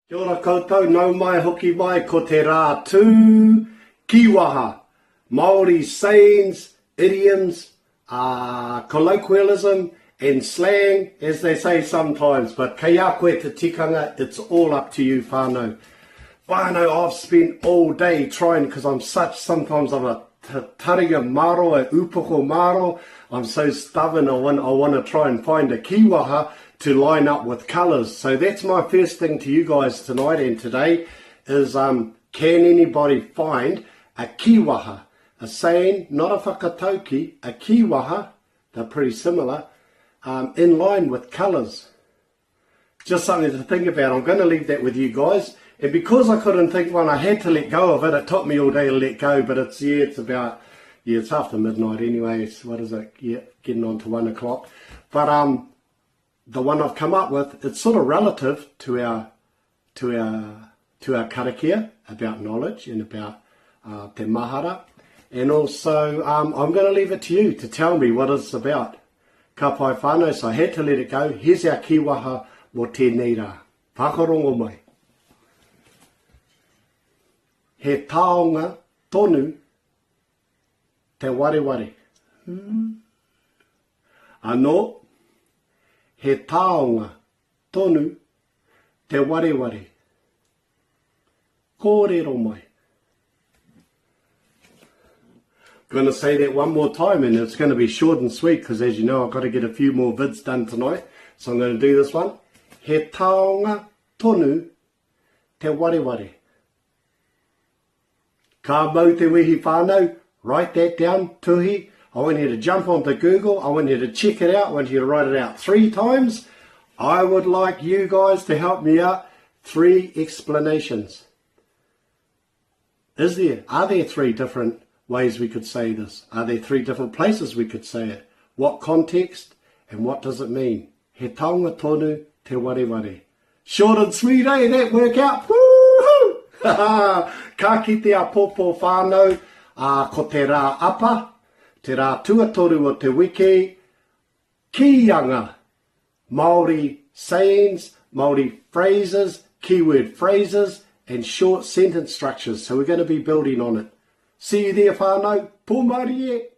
Kia ora koutou, nau mai hoki mai ko te rā tū, Kiiwaha, Māori sayings, idioms, colloquialism and slang, as they say sometimes. But kei a koe te tikanga, it's all up to you, whānau. Whānau, I've spent all day trying, because sometimes I'm a taringa maro, a upoko maro. I'm so stubborn, I want to try and find a Kiiwaha to line up with colours. So that's my first thing to you guys tonight and today is can anybody find a Kiiwaha, a saying, not a Whakataukii, a Kiiwaha, they're pretty similar, in line with colours. Just something to think about. I'm going to leave that with you guys. And because I couldn't think one, I had to let go of it. It took me all day to let go, but it's after midnight anyway. What is it? Yeah, getting on to 1 o'clock. But the one I've come up with, it's sort of relative to our karakia, about knowledge and about te mahara. And also, I'm going to leave it to you to tell me what it's about. Ka pai whānau, so I had to let it go. Here's our Kiiwaha mo tēnei rā. Whakarongo mai. He taonga tonu te WAREWARE. Anō, he taonga tonu te WAREWARE. Kōrero mai. I'm going to say that one more time, and it's going to be short and sweet because, as you know, I've got to get a few more vids done tonight. So I'm going to do this one. He taonga tonu te WAREWARE. Ka mau te wehi whānau. Write that down, tuhi. I want you to jump onto Google. I want you to check it out. I want you to write it out 3 times. I would like you guys to help me out. 3 explanations. Are there 3 different ways we could say this? Are there 3 different places we could say it? What context and what does it mean? He taonga tonu te WAREWARE. Short and sweet, eh? That work out? Woohoo! Ka kite a popo whānau, ko te rā apa, te rā tuatoru o te wiki, Kiianga, Māori sayings, Māori phrases, keyword phrases, and short sentence structures. So we're going to be building on it. See you there, whānau. Pō Māori e.